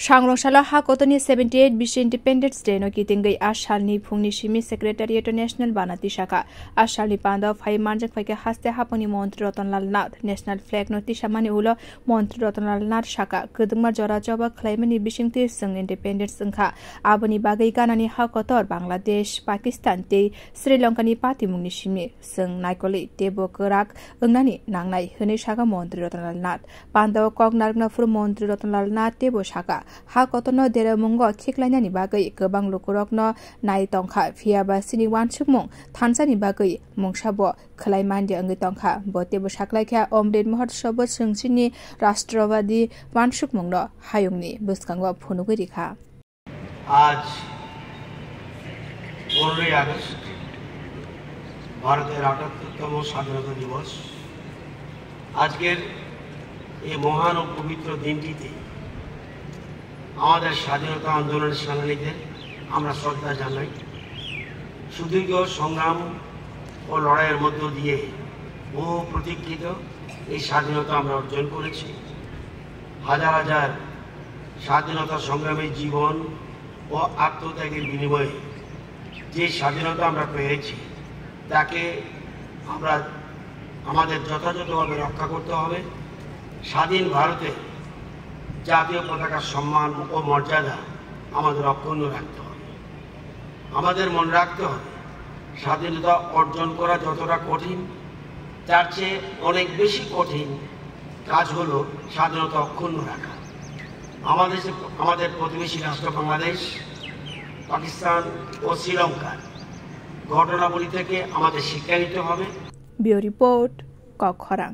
सांग्रंशाला हाकोतनी 78 बिश independence day no कितिंगै आसालनि फुंनि सिमि secretariat national बानाति शाखा आसालनि पान्दा फाइ मानजक फाइके हास्ते हापनि मन्त्री रतनलाल नाथ नेशनल फ्लैग नो तिसामानि उलो मन्त्री रतनलाल नाथ शाखा गदुंमा जरा जबा खलाइमानि बिसिंति जों इंडिपेंडेंस जोंखा आबनि बागै गानानि हाकोतर बांलादेश पाकिस्तान ते श्रीलंकानि पातिमुंनि सिमि जों नायकलि तेबो कोराक ओंनानि नांनाय होनै शाखा मन्त्री रतनलाल नाथ पान्दा कगनारगना फुर मन्त्री रतनलाल नाथ तेबो शाखा हा कतनो देरा मुंगो खिखलायनानि बागै गोबां लोकरकनो नाय तंखा फियाबा सिनि वानसुकमुं थानसानि बागै मुंसाबो खलायमानदि अंगै तंखा बतेबो साख्लायखा अमृत महोत्सव सोंसिनि राष्ट्रवादी वानसुकमुंनो हायुंनि बुसकांगो फुनुगै रिखा आज 15 আগস্ট ভারতের ৭৮তম স্বাধীনতা দিবস। আজকের এই মহান ও পবিত্র দিনটিতে আমাদের স্বাধীনতা আন্দোলনের সেনানীদের আমরা শ্রদ্ধা জানাই। সুদীর্ঘ সংগ্রাম ও লড়াইয়ের মধ্য দিয়ে বহু প্রতীক্ষিত এই স্বাধীনতা আমরা অর্জন করেছি। হাজার হাজার স্বাধীনতা সংগ্রামী জীবন ও আত্মত্যাগের বিনিময়ে যে স্বাধীনতা আমরা পেয়েছি তাকে আমরা আমাদের যথাযথভাবে রক্ষা করতে হবে। স্বাধীন ভারতে জাতীয় পতাকার সম্মান ও মর্যাদা আমাদের অক্ষুণ্ণ রাখতে হবে। আমাদের মনে রাখতে হবে স্বাধীনতা অর্জন করা যতটা কঠিন তার চেয়ে অনেক বেশি কঠিন কাজ হলো স্বাধীনতা অক্ষুণ্ণ রাখা। আমাদের প্রতিবেশী রাষ্ট্র বাংলাদেশ, পাকিস্তান ও শ্রীলঙ্কার ঘটনাবলী থেকে আমাদের শিক্ষা নিতে হবে। Bureau report কখরাং।